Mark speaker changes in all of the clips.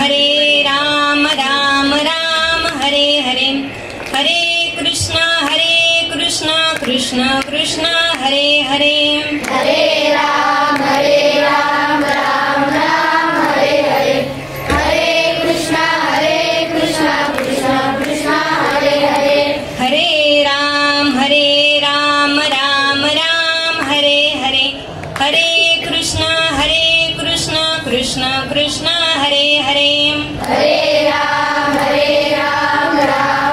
Speaker 1: हरे राम राम राम हरे हरे, हरे कृष्णा कृष्ण कृष्ण हरे हरे,
Speaker 2: हरे राम राम राम हरे हरे, हरे कृष्णा कृष्ण कृष्ण हरे हरे,
Speaker 1: हरे राम राम राम हरे हरे, हरे कृष्ण कृष्ण कृष्ण हरे हरे,
Speaker 2: हरे राम राम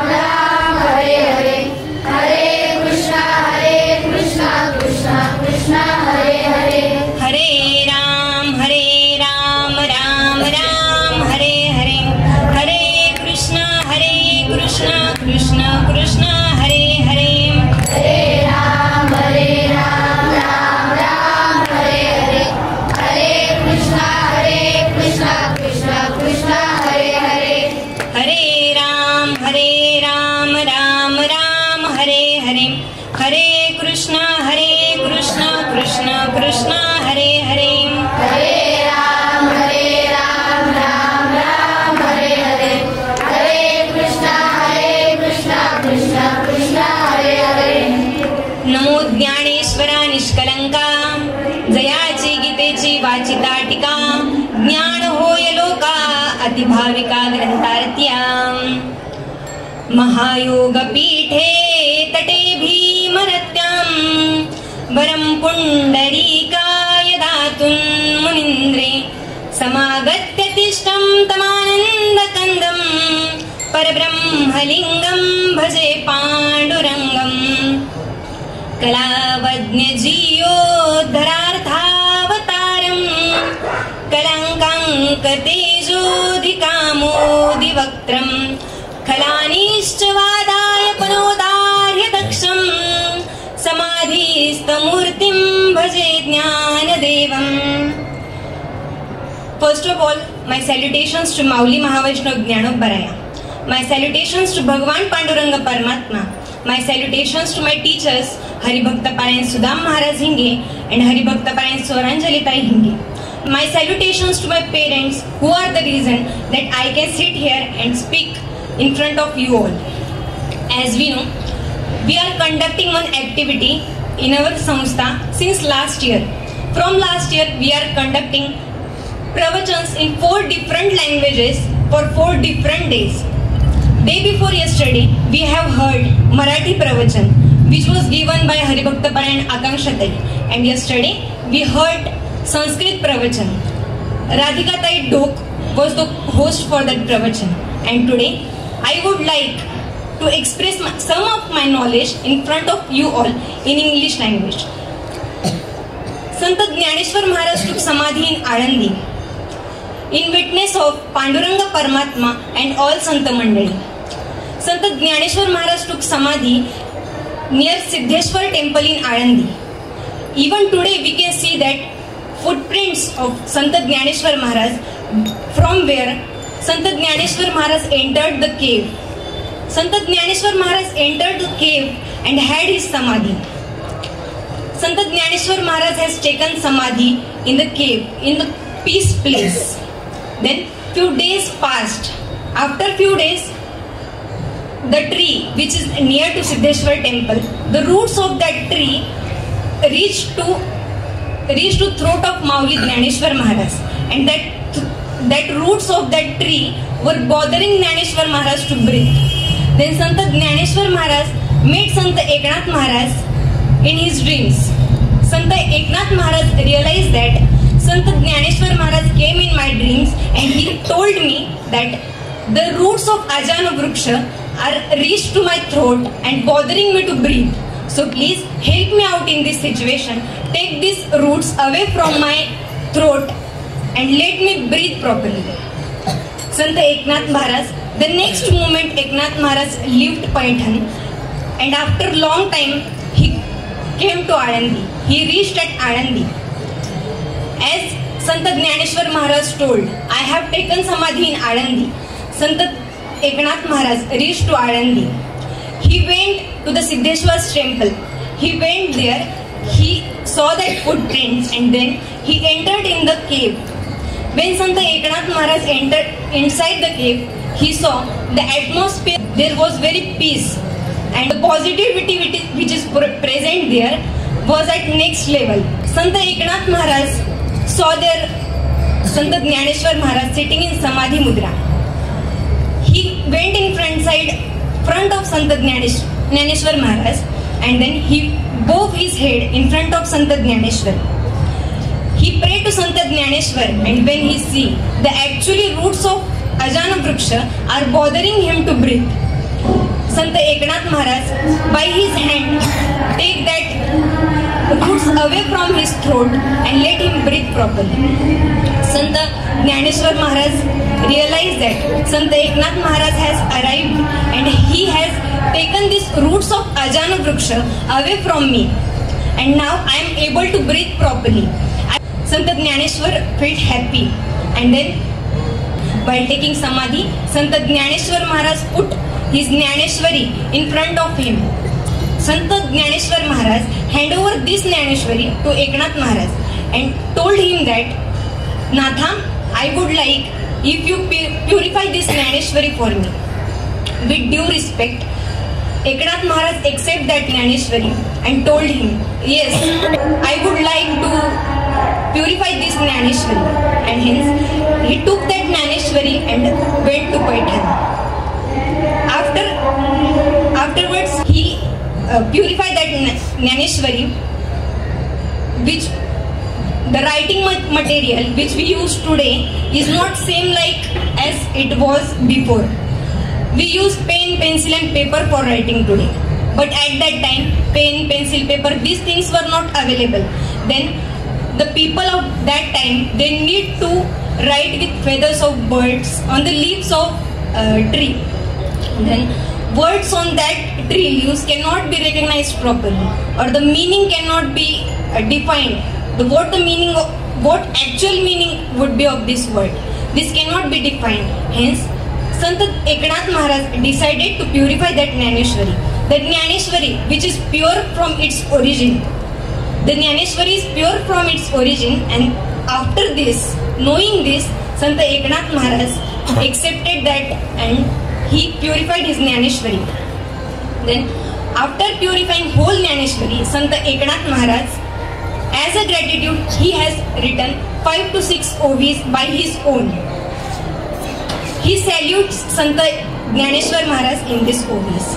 Speaker 2: राम हरे हरे, हरे कृष्णा कृष्ण कृष्ण हरे हरे,
Speaker 1: हरे राम राम राम हरे हरे, हरे कृष्ण कृष्ण कृष्ण हरे हरे,
Speaker 2: हरे राम राम राम हरे हरे, हरे कृष्णा कृष्ण कृष्ण हरे हरे,
Speaker 1: हरे राम राम राम हरे हरे, हरे कृष्ण कृष्ण कृष्ण हरे हरे,
Speaker 2: हरे राम राम राम हरे हरे, हरे कृष्णा कृष्ण कृष्ण हरे हरे,
Speaker 1: नमो ज्ञानेश्वरा निष्कलंका, जयाची गीतेची वाचिता टीका, ज्ञान होय लोका अतिभाविका ग्रंथार्त्या, महायोग पीठे तटे भीमरत्यां, वरं पुंडरीकाय दातुं मुनीन्द्रे, समागत्य तिष्ठं तमानन्दकन्दं, परब्रह्मलिङ्गं भजे पाण्डुरङ्गम्, कलावज्ञजीयोद्धरार्थावतारम्, कलङ्काङ्कतेजोऽधिकामोदिवक्त्रम्, खलानीश्च वादाय पनोदार्य दक्षम्, समाधिस्थमूर्तिं भजे ज्ञानदेवम्. First of all, my salutations to Mauli Mahavaishnav Jnanobaraya. My salutations to Bhagwan Panduranga Paramatma. My salutations to my teachers Haribhakta Parayan Sudam Maharaj Hinge and Haribhakta Parayan Swaranjali Tai Hinge. My salutations to my parents who are the reason that I can sit here and speak in front of you all. As we know, we are conducting one activity in our samstha since last year. From last year, we are conducting pravachans in 4 different languages for 4 different days. Day before yesterday, we have heard Marathi pravachan, which was given by Haribhakta Parayan Akanksha Tai, and yesterday we heard Sanskrit pravachan. Radhika Tai Dhok was the host for that pravachan, and today I would like to express some of my knowledge in front of you all in English language. Sant Jnaneshwar Maharaj took samadhi in Alandi in witness of Panduranga Paramatma and all Santa Mandali. Sant Jnaneshwar Maharaj took samadhi near Siddheshwar temple in Alandi. Even today we can see that footprints of Sant Jnaneshwar Maharaj, from where Sant Jnaneshwar Maharaj entered the cave. Sant Jnaneshwar Maharaj entered the cave and had his samadhi. Sant Jnaneshwar Maharaj has taken samadhi in the cave, in the peace place. Then few days passed. After few days, the tree which is near to Siddheshwar temple, the roots of that tree reached to throat of Mauli Jnaneshwar Maharaj, and that roots of that tree were bothering Jnaneshwar Maharaj to breathe. Then Sant Jnaneshwar Maharaj met Sant Eknath Maharaj in his dreams. Sant Eknath Maharaj realized that Sant Jnaneshwar Maharaj came in my dreams and he told me that the roots of Ajana Vriksha are reached to my throat and bothering me to breathe. So please help me out in this situation. Take these roots away from my throat and let me breathe properly. Sant Eknath Maharaj, the next moment Eknath Maharaj left Paithan, and after long time he came to Alandi. He reached at Alandi. As Sant Jnaneshwar Maharaj told, I have taken samadhi in Alandi. Sant Eknath Maharaj reached to Alandi. He went to the Siddheshwar temple. He went there, he saw that footprints, and then he entered in the cave. When Sant Eknath Maharaj entered inside the cave, he saw the atmosphere. There was very peace, and the positivity which is present there was at next level. Sant Eknath Maharaj saw there Sant Jnaneshwar Maharaj sitting in Samadhi Mudra. He went in front of Sant Jnaneshwar Maharaj, and then he bowed his head in front of Sant Jnaneshwar. He prayed to Sant Jnaneshwar, and when he see the actually roots of Ajana Vriksha are bothering him to breathe, Sant Eknath Maharaj by his hand take that roots away from his throat and let him breathe properly. Sant Jnaneshwar Maharaj realized that Sant Eknath Maharaj has arrived and he has taken these roots of Ajana Vriksha away from me, and now I am able to breathe properly. Sant Jnaneshwar felt happy, and then while taking Samadhi, Sant Jnaneshwar Maharaj put his Jnaneshwari in front of him. Sant Jnaneshwar Maharaj handed over this Jnaneshwari to Eknath Maharaj and told him that, Natha, I would like if you purify this Jnaneshwari for me. With due respect, Eknath Maharaj accepted that Jnaneshwari and told him, yes, I would like to purify this Jnaneshwari, and hence he took that Jnaneshwari and went to Paithan. Afterwards he purified that Jnaneshwari, which the writing material which we use today is not same like as it was before. We use pen, pencil and paper for writing today, but at that time pen, pencil, paper, these things were not available. Then the people of that time, they need to write with feathers of birds on the leaves of tree. Then words on that tree leaves cannot be recognized properly, or the meaning cannot be defined. What actual meaning would be of this word, this cannot be defined. Hence Sant Eknath Maharaj decided to purify that Jnaneshwari. That Jnaneshwari which is pure from its origin. The Jnaneshwari is pure from its origin, and after this, knowing this, Sant Eknath Maharaj accepted that and he purified his Jnaneshwari. Then, after purifying whole Jnaneshwari, Sant Eknath Maharaj, as a gratitude, he has written 5 to 6 OVs by his own. He salutes Sant Jnaneshwar Maharaj in these OVs.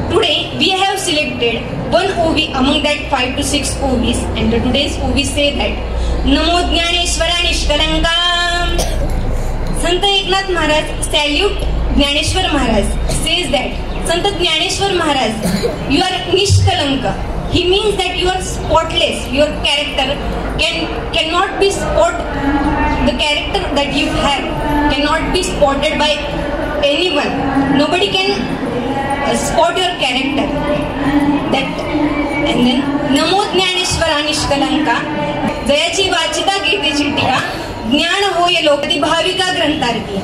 Speaker 1: Today, we have selected one OV among that 5 to 6 OVs, and today's OV say that Namo Jnaneshwara Nishkalanka. Sant Eknath Maharaj salute Jnaneshwar Maharaj, says that Sant Jnaneshwar Maharaj, you are Nishkalanka. He means that you are spotless. Your character cannot be the character that you have cannot be spotted by anyone. Nobody can spot your character. And then Namo Jnaneshwara Nishkalanka, Jayachi Vachita Gitechi Tika, Jnana Hoye Lokati Bhavika Grantarti.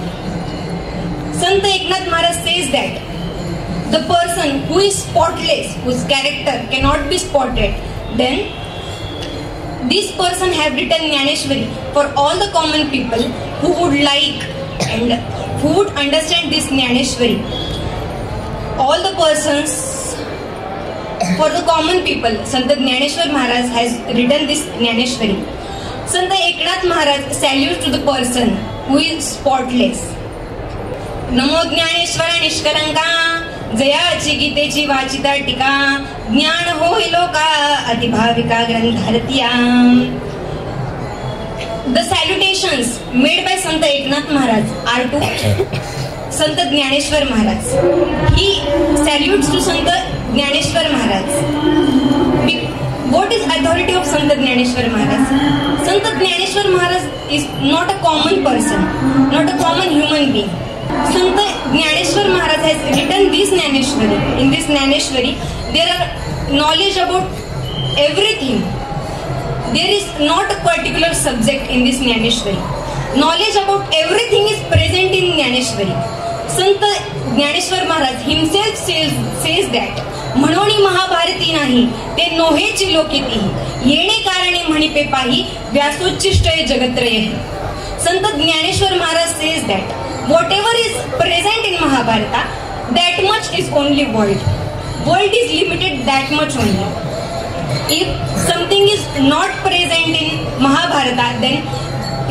Speaker 1: Sant Eknath Maharaj says that the person who is spotless, whose character cannot be spotted, then this person have written Jnaneshwari for all the common people who would like and who would understand this Jnaneshwari. All the persons, for the common people, Sant Jnaneshwar Maharaj has written this Jnaneshwari. Sant Eknath Maharaj salutes to the person who is spotless. Namo Jnaneshwara Nishkalanka, Jayachi Gitechi Vachita Tika, Jnana Hoye Loka Adibhavika Granthartya. The salutations made by Sant Eknath Maharaj are to Sant Jnaneshwar Maharaj. He salutes to Sant Jnaneshwar Maharaj. What is authority of Sant Jnaneshwar Maharaj? Sant Jnaneshwar Maharaj is not a common person, not a common human being. Sant Jnaneshwar Maharaj has written this Jnaneshwari. In this Jnaneshwari, there are knowledge about everything. There is not a particular subject in this Jnaneshwari. Knowledge about everything is present in Jnaneshwari. Sant Jnaneshwar Maharaj himself says that म्हणोनी Mahabharti नाही ते नोहेची लोकिती येणे कारणे मणिपे पाही व्यासोच्चिष्टय जगत्रय. Sant Jnaneshwar Maharaj says that whatever is present in Mahabharata, that much is only world. World is limited that much only. If something is not present in Mahabharata, then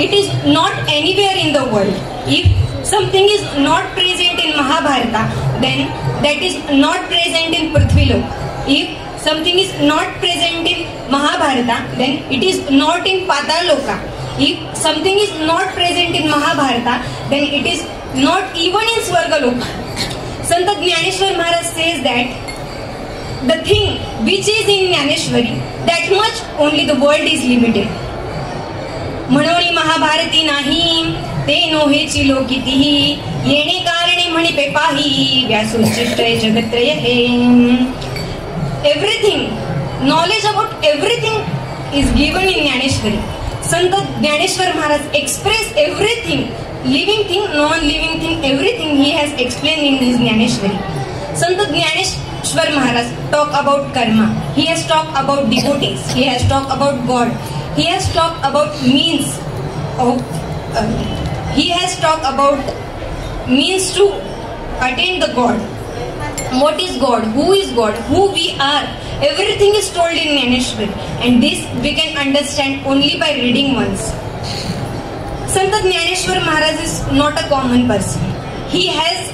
Speaker 1: it is not anywhere in the world. If something is not present in Mahabharata, then that is not present in Prithvilok. If something is not present in Mahabharata, then it is not in Pataloka. If something is not present in Mahabharata, then it is not even in Swargaloka. Sant Jnaneshwar Maharaj says that the thing which is in Jnaneshwari, that much only the world is limited. म्हणोनी Mahabharti नाही ते नोहेची लोकितीही येणे कारणे मणिपे पाही व्यासोच्चिष्टय जगत्रय हे. Everything, knowledge about everything is given in Jnaneshwari. Sant Jnaneshwar Maharaj express everything, living thing, non-living thing, everything he has explained in his Jnaneshwari. Sant Jnaneshwar Maharaj talk about karma. He has talked about devotees. He has talked about God. He has talked about means of. He has talked about means to attain the God. What is God? Who is God? Who we are? Everything is told in Jnaneshwari, and this we can understand only by reading once. Sant Jnaneshwar Maharaj is not a common person. He has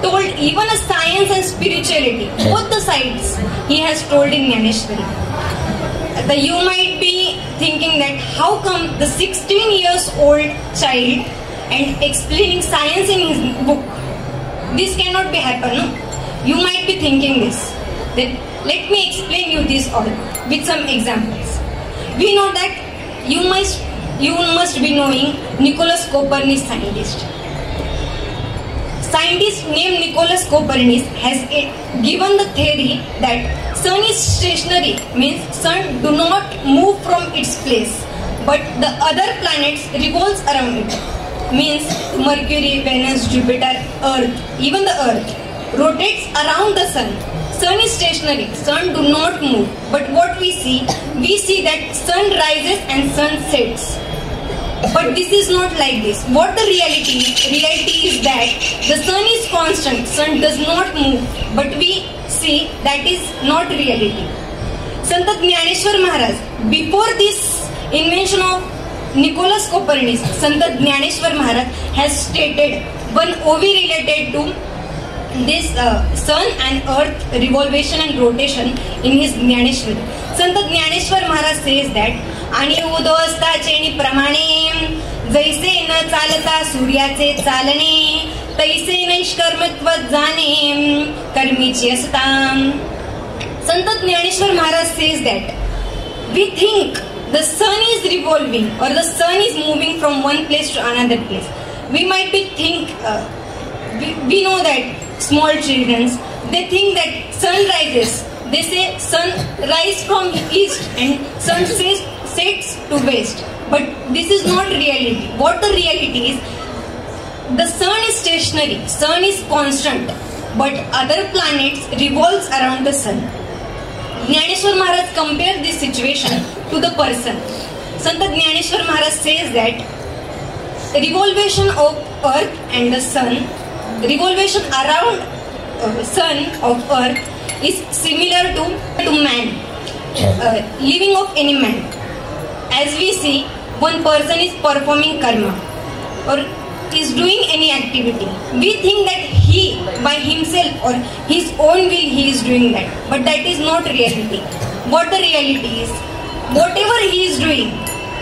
Speaker 1: told even a science and spirituality, both the sides he has told in Jnaneshwari. You might be thinking that how come the 16 years old child and explaining science in his book? This cannot be happen, no? You might be thinking this. Then let me explain you this all with some examples. We know that you must be knowing Nicholas Copernicus, scientist. Scientist named Nicholas Copernicus has given the theory that sun is stationary, means sun do not move from its place, but the other planets revolves around it. Means Mercury, Venus, Jupiter, Earth, even the Earth rotates around the sun. Sun is stationary, sun do not move. But what we see that sun rises and sun sets. But this is not like this. What the reality is? Reality is that the sun is constant, sun does not move. But we see that is not reality. Sant Jnaneshwar Maharaj, before this invention of Nicholas Copernicus, Sant Jnaneshwar Maharaj has stated one OV related to this sun and earth revolution and rotation in his Jnaneshwari. Sant Jnaneshwar Maharaj says that आणि उदोस्ताचे प्रमाणे जैसे न चालता सूर्याचे चालणे तैसे नैष्कर्मत्व जाणे कर्मीची असता. Sant Jnaneshwar Maharaj says that we think the sun is revolving or the sun is moving from one place to another place. We might be we know that small children, they think that sun rises. They say sun rise from east and sun sets to west. But this is not reality. What the reality is, the sun is stationary, sun is constant, but other planets revolves around the sun. Jnaneshwar Maharaj compared this situation to the person. Sant Jnaneshwar Maharaj says that revolution of earth and the sun, revolution around sun of earth is similar to man, living of any man. As we see, one person is performing karma or is doing any activity. We think that he by himself or his own will he is doing that, but that is not reality. What the reality is, whatever he is doing,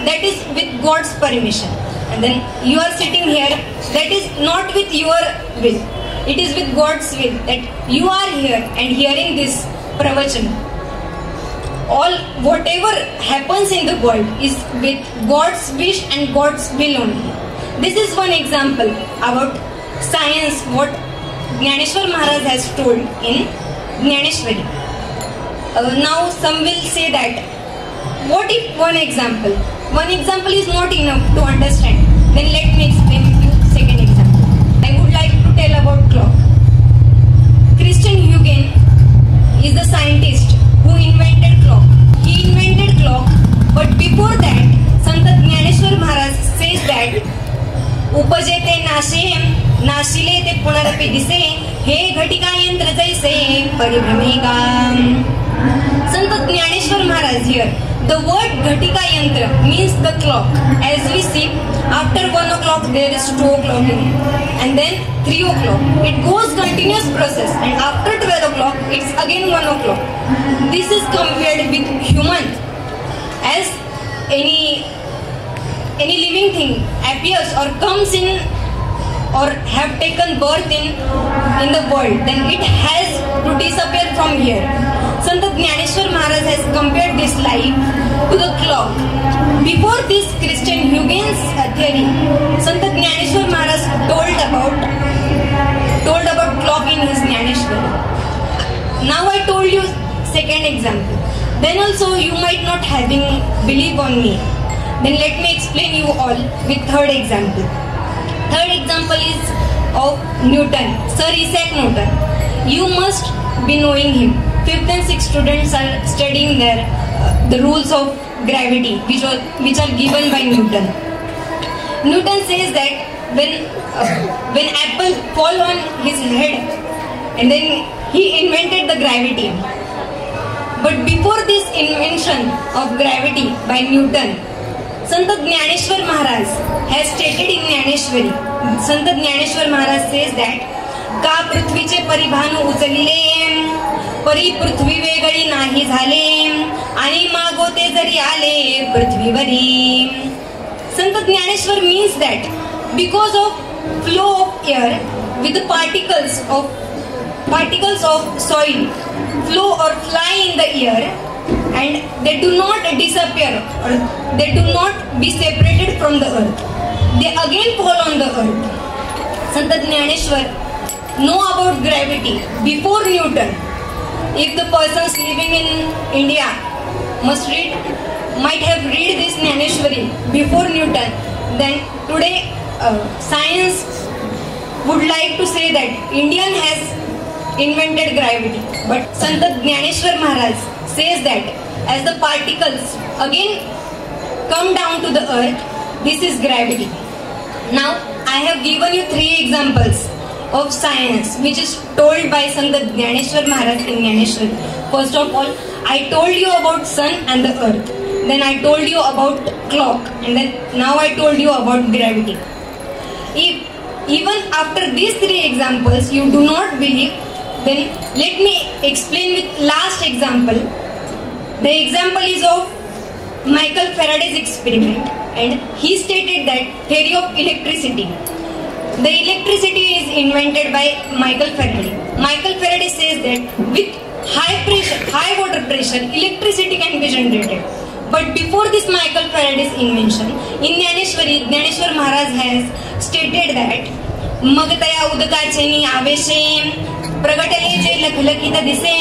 Speaker 1: that is with God's permission. And then you are sitting here, that is not with your will, it is with God's will that you are here and hearing this pravachan. All whatever happens in the world is with God's wish and God's will only. This is one example about science, what Jnaneshwar Maharaj has told in Jnaneshwari. Now some will say that, what if one example is not enough to understand? Then let me explain you second example. I would like to tell about clock. Christian Huygens is the scientist who invented clock. He invented clock, but before व्यापी दिसे, हे घटिका यंत्र जैसे परिभ्रमिका. संत ज्ञानेश्वर महाराज here. The word ghatika yantra means the clock. As we see, after 1 o'clock there is 2 o'clock and then 3 o'clock. It goes continuous process, and after 12 o'clock it's again 1 o'clock. This is compared with human. As any living thing appears or comes in or have taken birth in the world, then it has to disappear from here. Sant Jnaneshwar Maharaj has compared this life to the clock. Before this Christian Huygens theory, Sant Jnaneshwar Maharaj told about clock in his Jnaneshwar. Now I told you second example. Then also you might not having belief on me. Then let me explain you all with third example. Third example is of Newton, Sir Isaac Newton. You must be knowing him. 5th and 6th students are studying there the rules of gravity, which are given by Newton. Newton says that when apple fall on his head, and then he invented the gravity. But before this invention of gravity by Newton, Sant Jnaneshwar Maharaj has stated in Jnaneshwari. Sant Jnaneshwar Maharaj says that का पृथ्वीचे परिभानु उचलिले, परी पृथ्वी वेगळी नाही झाले, आणि मागोते जरी आले पृथ्वीवरी. Sant Jnaneshwar means that because of flow of air with the particles of soil flow or fly in the air, and they do not disappear or they do not be separated from the earth. They again fall on the earth. Sant Jnaneshwar know about gravity before Newton. If the persons living in India might have read this Jnaneshwari before Newton, then today science would like to say that Indian has invented gravity. But Sant Jnaneshwar Maharaj says that as the particles again come down to the earth, this is gravity. Now I have given you 3 examples of science which is told by Sant Jnaneshwar Maharaj in Jnaneshwari. First of all, I told you about sun and the earth. Then I told you about clock, and then now I told you about gravity. If even after these 3 examples you do not believe, then let me explain with last example. The example is of Michael Faraday's experiment, and he stated that theory of electricity. The electricity is invented by Michael Faraday. Michael Faraday says that with high water pressure, electricity can be generated. But before this Michael Faraday's invention, in Jnaneshwari, Jnaneshwar Maharaj has stated that मगतया उदकाचे आवेशे प्रगटले जे लखलखित दिसे,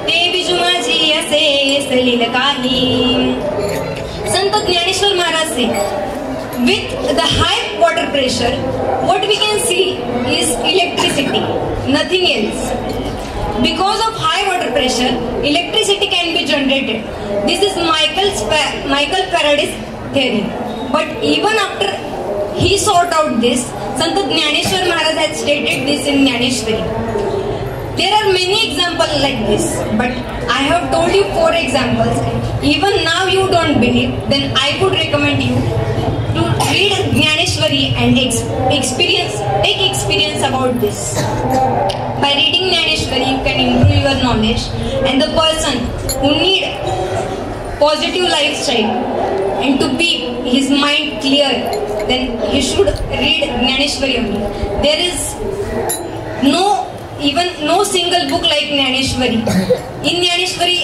Speaker 1: ते बिजु माझी असे सलील काही. Sant Jnaneshwar Maharaj say, with the high water pressure, what we can see is electricity, nothing else. Because of high water pressure, electricity can be generated. This is Michael Faraday's theory. But even after he sought out this, Sant Jnaneshwar Maharaj had stated this in Jnaneshwari. There are many examples like this, but I have told you 4 examples. Even now you don't believe, then I would recommend you to read Jnaneshwari and take experience about this. By reading Jnaneshwari, you can improve your knowledge, and the person who need positive lifestyle and to keep his mind clear, then he should read Jnaneshwari only. There is no single book like Jnaneshwari. In Jnaneshwari,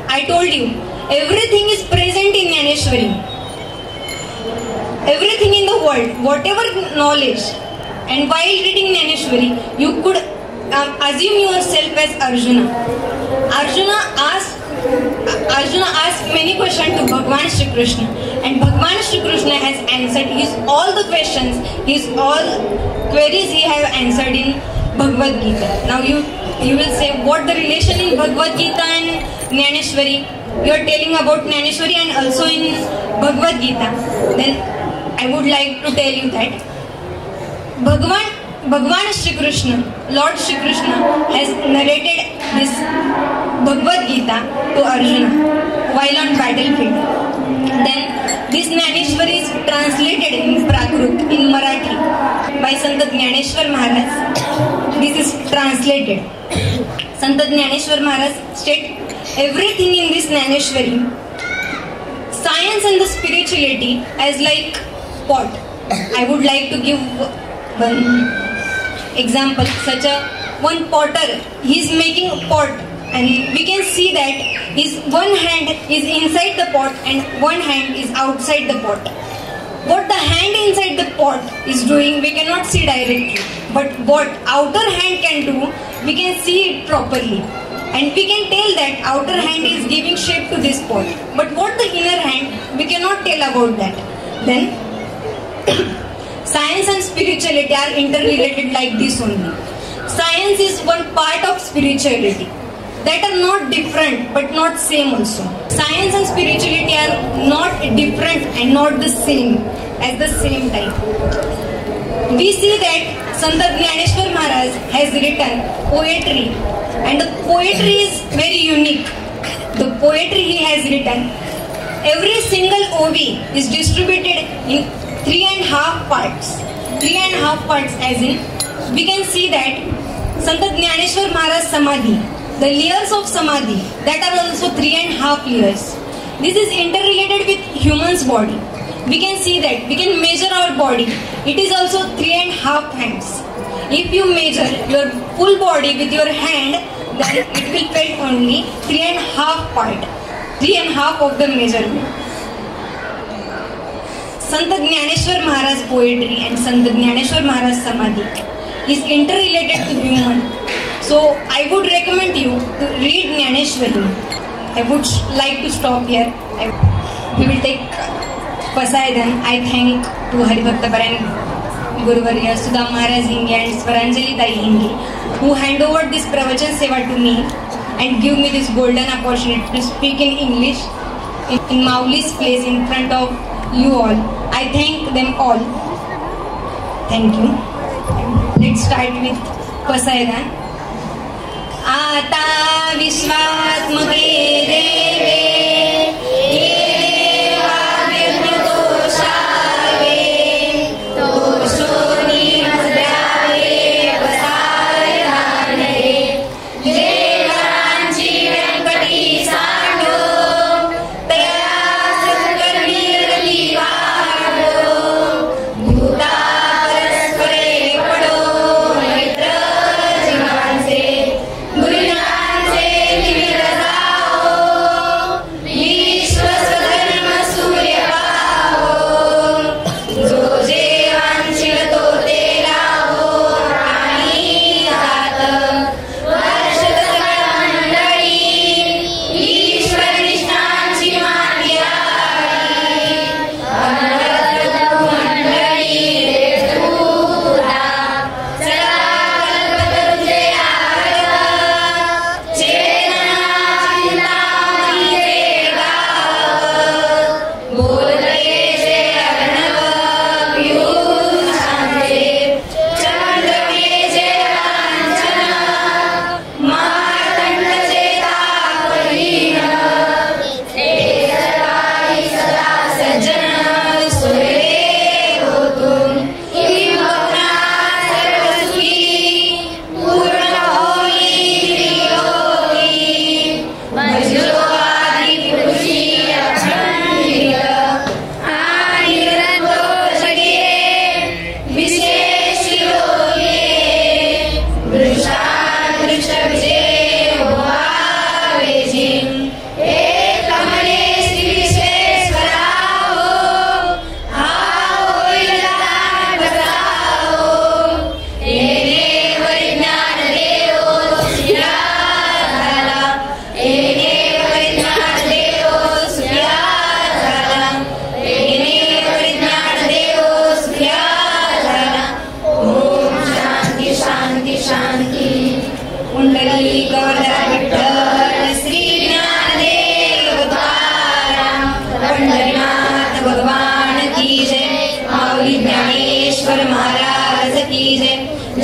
Speaker 1: I told you, everything is present in Jnaneshwari. Everything in the world, whatever knowledge. And while reading Jnaneshwari, you could assume yourself as Arjuna. Arjuna asked many questions to Bhagwan Shri Krishna, and Bhagwan Shri Krishna has answered all the questions, all queries he have answered in Bhagavad Gita. Now you will say, what the relation in Bhagavad Gita and Jnaneshwari? You are telling about Jnaneshwari and also in Bhagavad Gita. Then I would like to tell you that Bhagwan Bhagwan Shri Krishna, Lord Shri Krishna has narrated this Bhagavad Gita to Arjuna while on battlefield. Then this Jnaneshwar is translated in Prakrit in Marathi by Sant Jnaneshwar Maharaj. This is translated. Sant Jnaneshwar Maharaj state everything in this Jnaneshwari, science and the spirituality as like pot. I would like to give one example. Such a one potter, he is making a pot, and we can see that his one hand is inside the pot and one hand is outside the pot. What the hand inside the pot is doing, we cannot see directly, but what outer hand can do, we can see it properly, and we can tell that outer hand is giving shape to this pot, but what the inner hand, we cannot tell about that. Then science and spirituality are interrelated like this only. Science is one part of spirituality, that are not different but not same also. Science and spirituality are not different and not the same at the same time. We see that Sant Jnaneshwar Maharaj has written poetry, and the poetry is very unique. The poetry he has written, every single OV is distributed in 3.5 parts. 3.5 parts as in, we can see that Sant Jnaneshwar Maharaj Samadhi, the layers of Samadhi, that are also 3.5 layers. This is interrelated with human's body. We can see that, we can measure our body. It is also 3.5 hands. If you measure your full body with your hand, then it will fit only 3.5 part. 3.5 of the measurement. Sant Jnaneshwar Maharaj poetry and Sant Jnaneshwar Maharaj Samadhi is interrelated to human. So I would recommend you to read Jnaneshwari. I would like to stop here. We will take Pasaidan. I thank to Haribhaktaparayan Guruvarya, Sudam Maharaj Hinge and Swaranjali Tai Hinge, who hand over this Pravachan Seva to me and give me this golden opportunity to speak in English in Mauli's place in front of you all. I thank them all. Thank you. Let's start with Pasaidan. आता विश्वात्मके देवे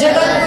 Speaker 1: जगत